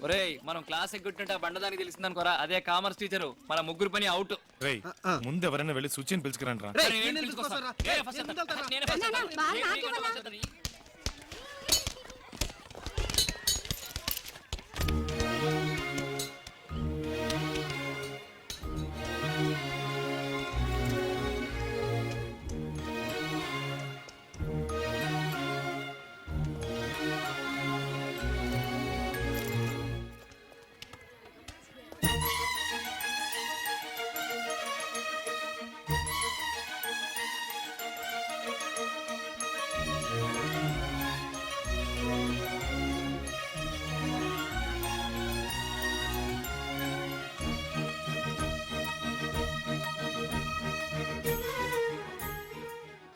ఒరేయ్ మనం క్లాస్ ఎగ్గుంటుంటే ఆ బండదానికి తెలిసింది అనుకోరా, అదే కామర్స్ టీచరు. మన ముగ్గురు పని అవుట్. రేయ్ ముందు ఎవరైనా వెళ్ళి సూచిని పిలుచుకురండి రా. రేయ్, నేను పిలుచుకొస్తానురా. నేనే first అన్నా, వస్తాను. బాగా నేను నాకే నీకంటే కదా. first వస్తాను.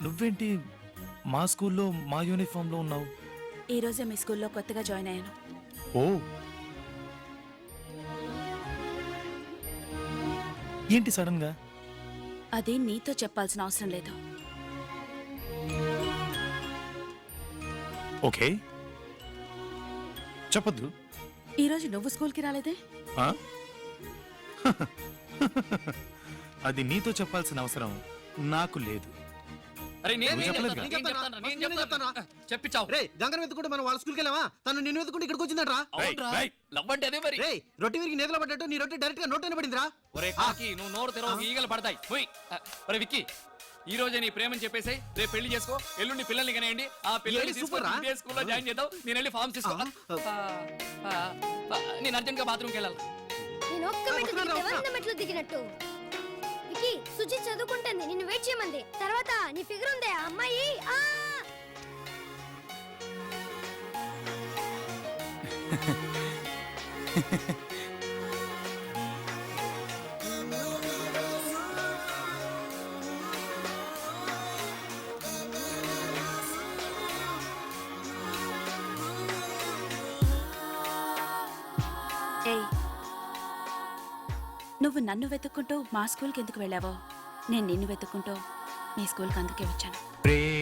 నువ్వేంటి మా స్కూల్లో మా యూనిఫామ్ లో ఉన్నావు? ఈ రోజే మీ స్కూల్లో కొత్తగా జాయిన్ అయ్యాను. ఓ ఏంటి సడన్ గా? అది నీతో చెప్పాల్సిన అవసరం లేదు. ఓకే చెప్పొద్దు. ఈ రోజు నువ్వు స్కూల్కి రాలేదే? ఆ? అది నీతో చెప్పాల్సిన అవసరం నాకు లేదు. అరే నేను నువ్వు చెప్పలేదు చెప్తాను, కదా? నేను చెప్తాను. చెప్పించావు. రే గంగను వెతుకుంటే మనం వాళ్ళ స్కూల్కి వెళ్ళావా? తను నిన్ను వెతుకుంటే ఇక్కడికి వచ్చిందట్రా. అవునరా? రేయ్. లవ్ అంటే అదే మరి. రే రొట్టి విరిగి నేతలో పడ్డట్టు నీ రొట్టి డైరెక్ట్ గా నోట్లోనే పడిందిరా. ఒరే కాకి, నువ్వు నోరు తెరవ, ఈగలు పడతాయి. పోయి. ఒరే విక్కీ, ఈ రోజే నీ ప్రేమని చెప్పేసి రేపు పెళ్లి చేసుకో, ఎల్లుండి పిల్లల్ని కనేయండి. ఆ పిల్లల్ని ఏంటి సూపర్ రా? తీసుకొని ఇదే స్కూల్లో జాయిన్ చేద్దాం. నేను వెళ్ళి ఫార్మ్స్ తీసుకో. నేను అర్జెంట్ గా బాత్రూమ్కి వెళ్ళాలి. నేను ఒక్క మెట్లు దిగితే 100 మెట్లు దిగినట్టు. వికీ, సుజి చదువుకుంటుంది, నిన్ను వెయిట్ చేయమంది. తర్వాత నీ ఫిగర్ ఉందే ఆ అమ్మాయి. ఏయ్, నువ్వు నన్ను వెతుక్కుంటూ మా స్కూల్కి ఎందుకు వెళ్ళావో, నేను నిన్ను వెతుక్కుంటూ మీ స్కూల్కి అందుకే వచ్చాను. ప్రేమ